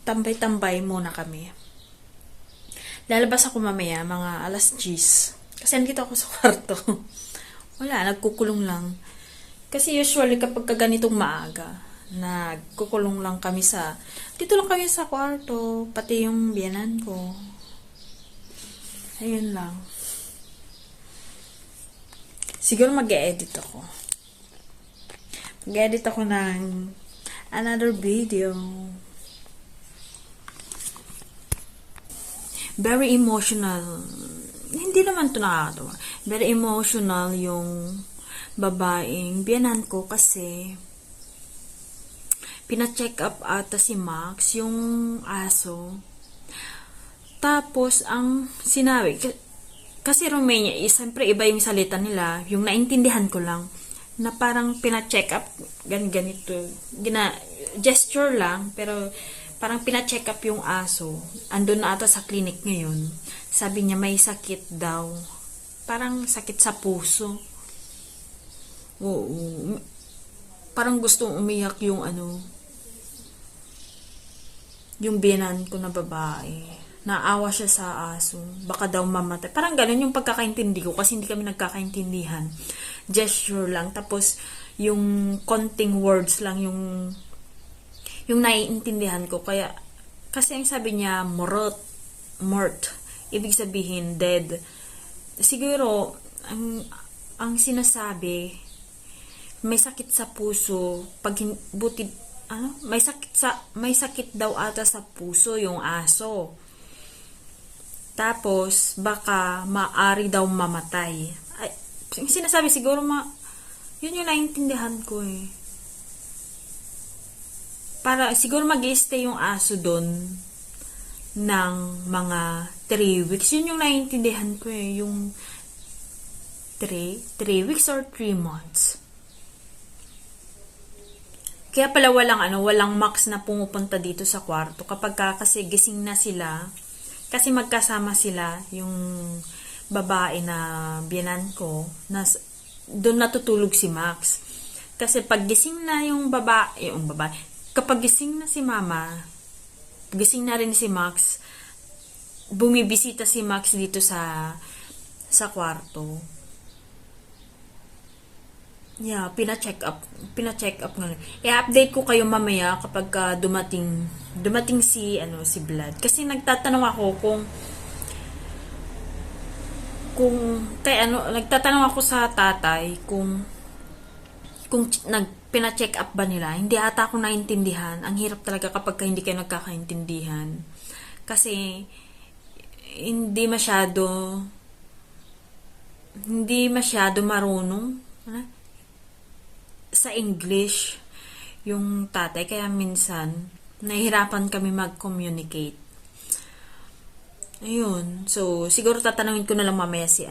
tambay-tambay muna kami. Lalabas ako mamaya, mga alas 10. Kasi nandito ako sa kwarto. Wala, nagkukulong lang. Kasi usually kapag ganitong maaga, nagkukulong lang kami dito lang kami sa kwarto, pati yung biyanan ko. Ayun lang. Siguro mag-e-edit ako. Mag-edit ako ng another video. Very emotional. Hindi naman ito nakakatawa. Very emotional yung babaeng biyanan ko kasi pina-check up ata si Max, yung aso. Tapos, ang sinabi, kasi Romania, siyempre iba yung salita nila, yung naintindihan ko lang, na parang pina-check up, ganito, gesture lang, pero parang pina-check up yung aso. Andun na ata sa clinic ngayon. Sabi niya may sakit daw. Parang sakit sa puso. Oo. Parang gustong umiyak yung yung biyanan ko na babae. Naawa siya sa aso. Baka daw mamatay. Parang ganun yung pagkakaintindi ko kasi hindi kami nagkakaintindihan. Gesture lang. Tapos, yung konting words lang yung naiintindihan ko. Kaya, kasi ang sabi niya, mort. Ibig sabihin, dead. Siguro, ang sinasabi, may sakit sa puso, may sakit daw ata sa puso yung aso. Tapos, baka maari daw mamatay. Ay, sinasabi siguro yun yung naiintindihan ko eh. Para siguro mag-i-stay yung aso doon ng mga 3 weeks. Yun yung naiintindihan ko eh. Yung 3 weeks or 3 months. Kaya pala walang Max na pumupunta dito sa kwarto. Kapag kasi gising na sila, kasi magkasama sila, yung babae na biyanan ko, doon natutulog si Max. Kasi pag gising na yung babae, kapag gising na si mama, gising na rin si Max, bumibisita si Max dito sa kwarto. Yeah, pina-check up nga. I-update ko kayo mamaya kapag dumating si Vlad. Kasi nagtatanong ako nagtatanong ako sa tatay kung pina-check up ba nila. Hindi ata ako naintindihan. Ang hirap talaga kapag hindi kayo nagkakaintindihan. Kasi hindi masyado marunong sa English yung tatay, kaya minsan nahihirapan kami mag-communicate. Ayun. So, siguro tatanungin ko na lang mamaya si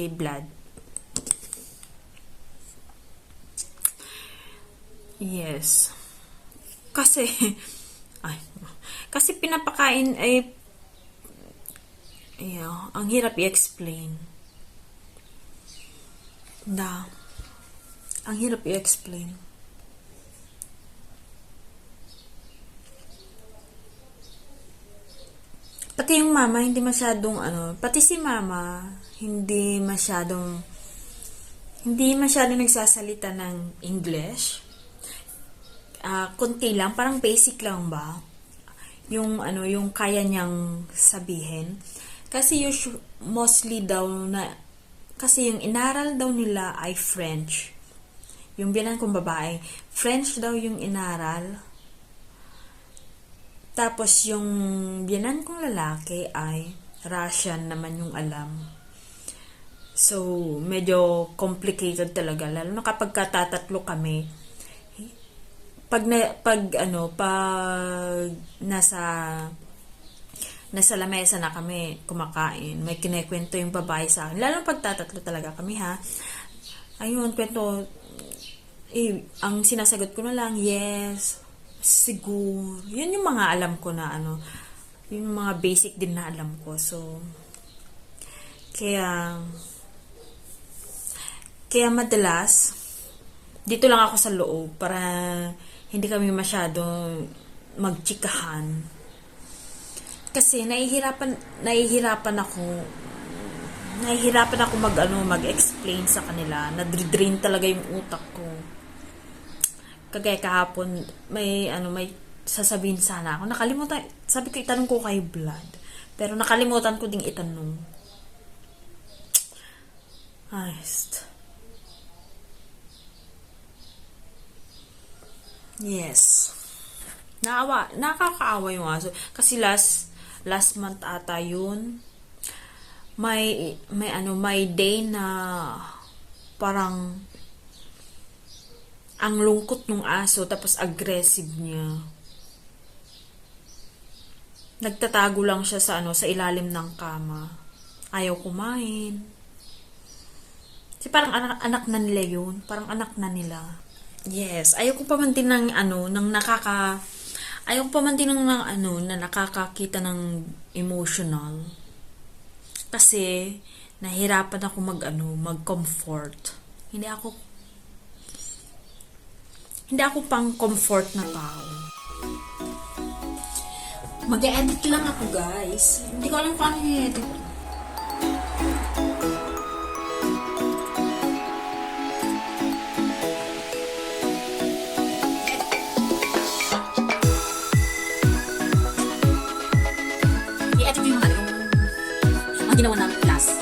Vlad. Yes. Kasi kasi pinapakain ay ang hirap i-explain. Ang hirap i-explain. Pati yung mama, hindi masyadong pati si mama, hindi masyadong nagsasalita ng English. Konti lang, parang basic lang ba? Yung kaya niyang sabihin. Kasi mostly daw kasi yung inaral daw nila ay French. Yung biyanan kong babae, French daw yung inaral. Tapos yung biyanan kong lalaki ay Russian naman yung alam. So, medyo complicated talaga. Lalo na kapag tatatlo kami, pag nasa lamesa na kami kumakain, may kinekwento yung babae sa akin. Lalo pag tatatlo talaga kami ha. Ayun, kwento. Ang sinasagot ko na lang, yes, siguro. Yun yung mga alam ko na yung mga basic din na alam ko. So, kaya madalas, dito lang ako sa loob para hindi kami masyado magchikahan. Kasi nahihirapan ako mag-explain sa kanila. Nadre-drain talaga yung utak ko. Kagaya kahapon, may sasabihin sana ako. Nakalimutan, sabi ko itanong ko kay Vlad. Pero nakalimutan ko ding itanong. Honest. Yes. Nakakaawa yung aso. Kasi last month ata yun, may day na parang ang lungkot ng aso tapos aggressive niya. Nagtatago lang siya sa ilalim ng kama. Ayaw kumain. Kasi parang anak na nila yun. Parang anak na nila. Yes, ayaw ko pa man din ng na nakakakita ng emotional. Kasi nahirapan ako mag-comfort. Hindi ako pang comfort na tao. Mag-edit lang ako, guys. Hindi ko alam kung ano yung edit. I-edit yung ang ginawa namin last.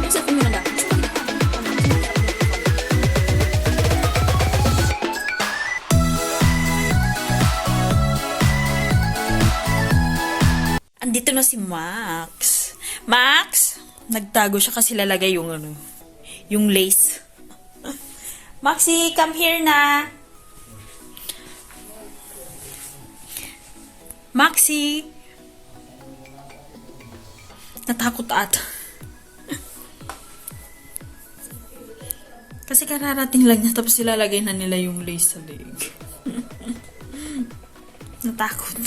Yung sa kung yun lang. Andito na si Max. Max! Nagtago siya kasi lalagay yung lace. Maxi, come here na. Maxi! Natakot ata. Kasi kararating lang niya tapos ilalagay na nila yung lace sa leg. Natakot.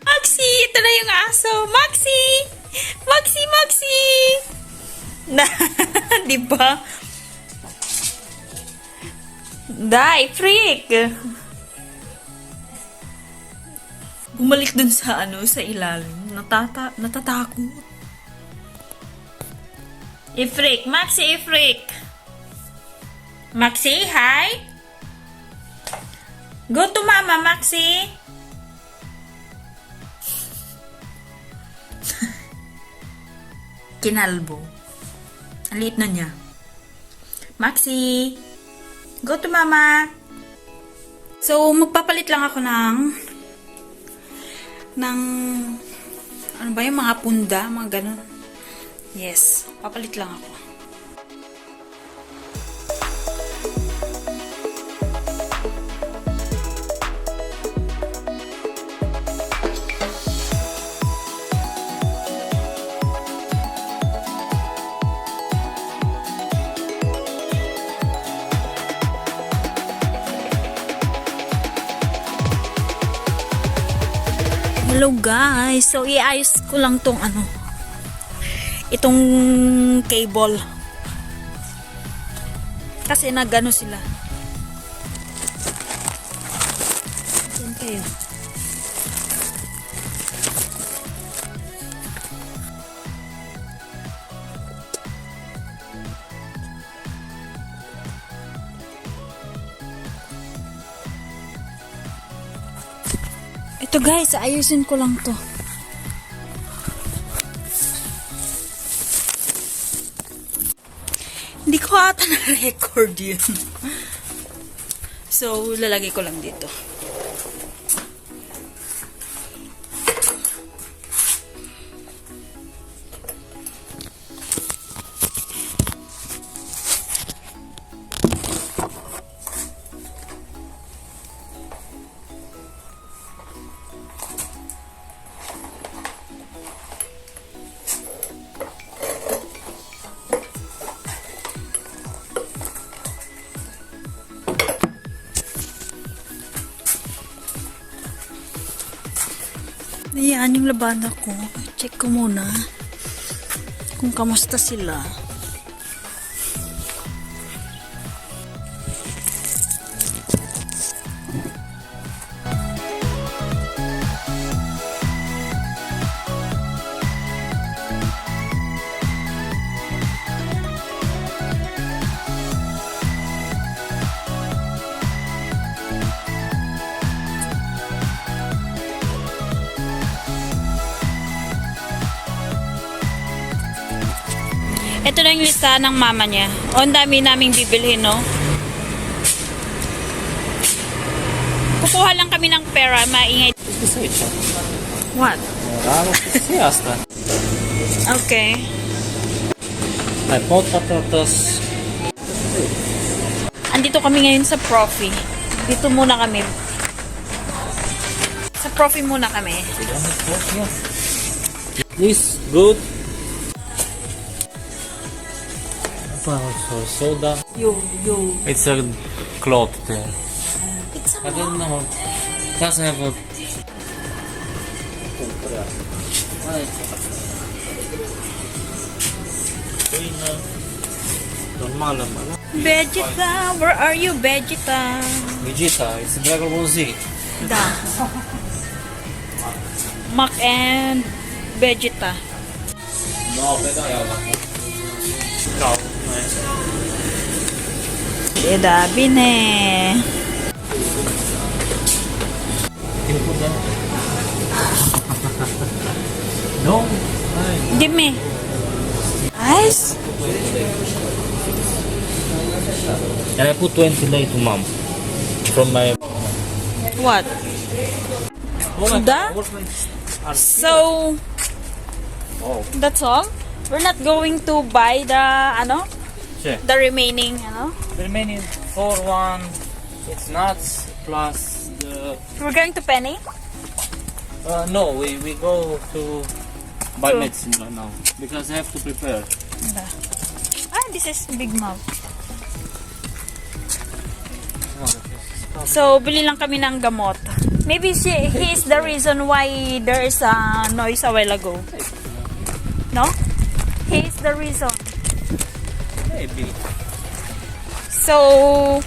Maxi! Ito na yung aso! Maxi! Maxi! Maxi! Na, di ba? Die! Freak! Bumalik dun sa ilalim. Natatakot. Ifrik! Maxi! Ifrik! Maxi, hi! Go to mama, Maxi! Kinalbo. Ang liit na niya. Maxi! Go to mama! So, magpapalit lang ako ng ano ba yung mga punda, mga ganun. Yes, papalit lang ako. Hello guys, so iayos ko lang itong cable kasi nagano sila. Saan kayo? Ito guys, ayusin ko lang to. Hindi ko ata na-record yun. So, lalagay ko lang dito. Ayan yung labada ko. Check ko muna kung kamusta sila. Ito na yung listahan ng mama niya. O, ang dami naming bibilhin, no? Kukuha lang kami ng pera, maingay. What? Okay. I bought potatoes. Andito kami ngayon sa Profi. Dito muna kami. Sa Profi muna kami. This good. So soda. Yo. It's a cloth there. It's I don't know. Doesn't have a. Normal naman. Vegeta, where are you, Vegeta? Vegeta, it's Dragon Ball Z. Da. Mac and Vegeta. No, better No. Eda, bine. No. Give me. Ice? And I put 20 lei to mom. From my. What? Da? So, Oh. that's all? We're not going to buy the, Sure. the remaining, The remaining 4-1. It's nuts plus the. We're going to Penny? No, we go to buy To- medicine right now because I have to prepare. Da. Ah, this is Big Mouth. So, bili lang kami ng gamot. Maybe he is the reason why there is a noise a while ago. No? He is the reason. Maybe. So,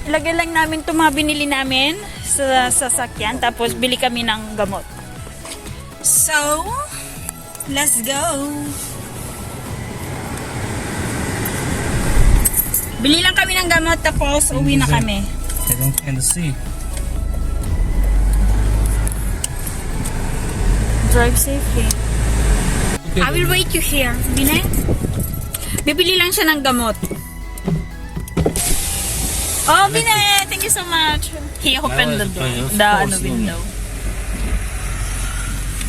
ilagay lang namin itong mga binili namin sa sasakyan. Tapos, bili kami ng gamot. So, let's go! Bili lang kami ng gamot tapos uwi na kami. I don't can see. Drive safely. I will wait you here. Bine? Bibili lang siya ng gamot. Oh, Bine! Thank you so much. He opened the door. The window.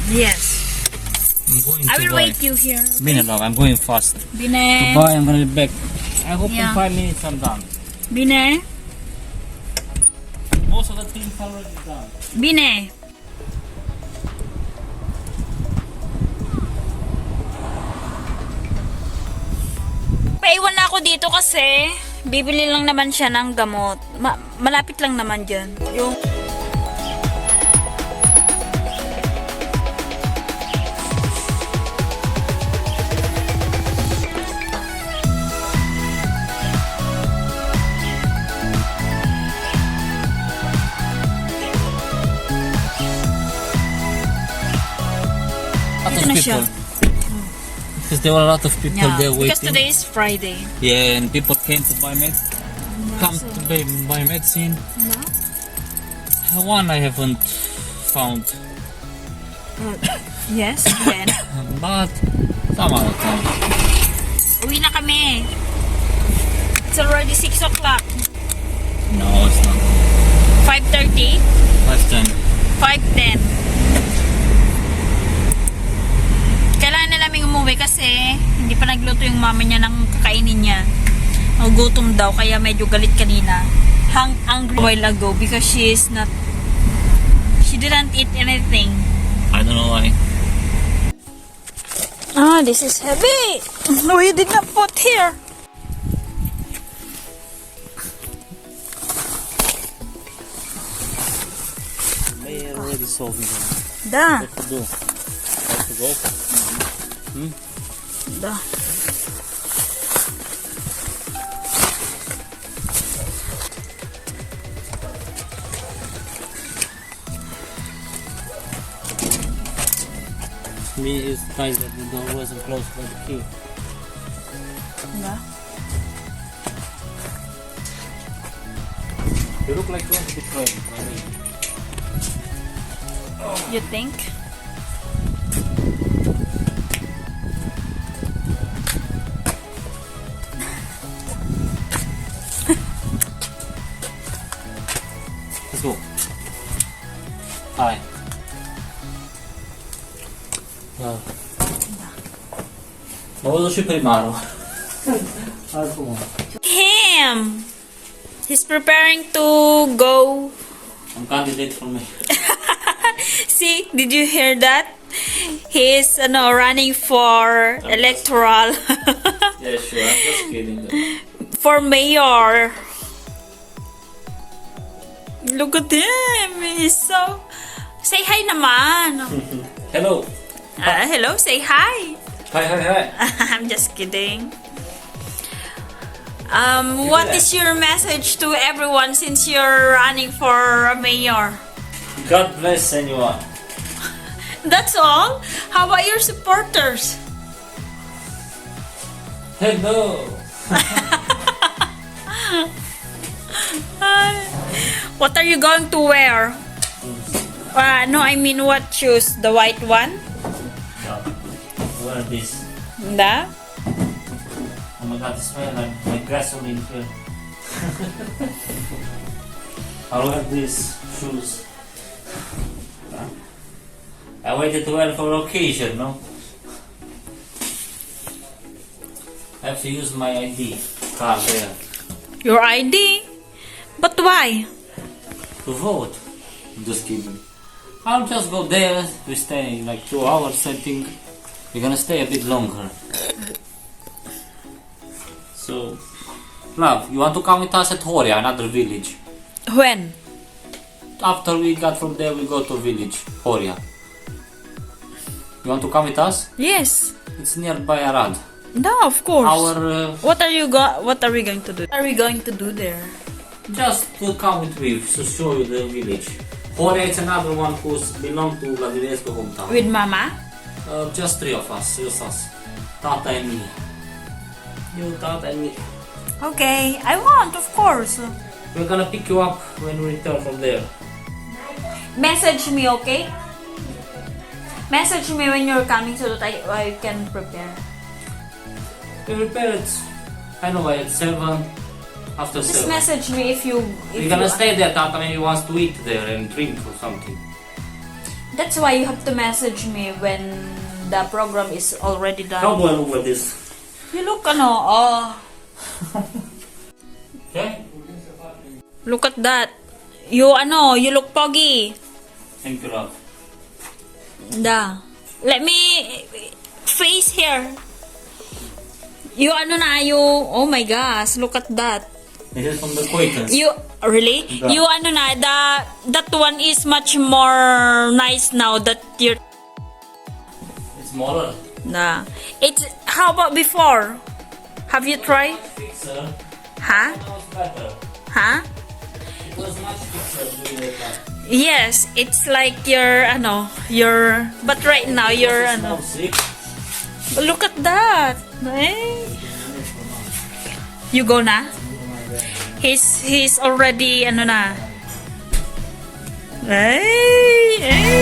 Yes. I'm going I to will buy. wait you here. Bine, dog, I'm going fast. To Bine? buy, I'm gonna be back. I hope Yeah. in 5 minutes I'm done. Bine? Most of the things already done. Bine? Paiwan na ako dito kasi bibili lang naman siya ng gamot. Malapit lang naman dyan. Yung Lot Ito of na siya. people. Because there were a lot of people yeah, there because waiting. today is Friday. Yeah, and people came to buy medicine. Come to buy medicine. One I haven't found, Yes, then. but some other time. Uwi na kami. It's already 6 o'clock. No, it's not. 5:30? 5:10. 5:10. Kailangan na namin umuwi kasi hindi pa nagluto yung mama niya ng kakainin niya. Gutom daw kaya medyo galit kanina. Hungry a while ago because she didn't eat anything. I don't know why. Ah, this is heavy. No, you did not put here. They already sold me. Da. What to do? Have to go? Da. Me is nice that the door wasn't closed by the key. Da. You look like you want to be trained. I mean. You think? Let's go. Hi. Ma voglio più primaro. Him! He's preparing to go. I'm candidate for me. See, did you hear that? He's running for electoral. Yeah, sure. I'm just kidding. For mayor. Look at him. He's so... Say hi naman. Hello. Hello, say hi. Hi. I'm just kidding. What is your message to everyone since you're running for a mayor? God bless anyone. That's all? How about your supporters? Hello. What are you going to wear? No, I mean what shoes? The white one? Yeah. What are these? Da? Oh my god, this smell like gasoline here. I wear these shoes. I waited to wear for occasion, no? I have to use my ID card there Your ID? But why? to vote. I'm just kidding. I'll just go there. We stay like 2 hours, I think. We're gonna stay a bit longer. So, love, you want to come with us at Horia, another village? When? After we got from there, we go to village, Horia. You want to come with us? Yes. It's nearby Arad. No, of course. Our, What are we going to do? What are we going to do there? just to come with me, to show you the village. Horia is another one who's belong to Vladilescu hometown. With Mama? Just 3 of us, just us. Tata and me. You, Tata and me. Okay, I want, of course. We're gonna pick you up when we return from there. Message me, okay? Message me when you're coming so that I can prepare. We prepare it, I know, at 7, after Just 7. message me if you... We're gonna stay there, Tata maybe wants to eat there and drink or something. That's why you have to message me when the program is already done. How do I look like this? You look, Okay? look at that. You look poggy. Thank you, love. Da. Let me face here. Oh my gosh, look at that. This is from the acquaintance. Really? Da. That one is much more nice now that you're, It's smaller. nah. How about before? Have you tried? Fixer. Huh? Now it's better. Huh? It was much fixer doing that. Yes, it's like but right now you're, Sick. look at that. Eh? You go na? He's already, Hey, hey.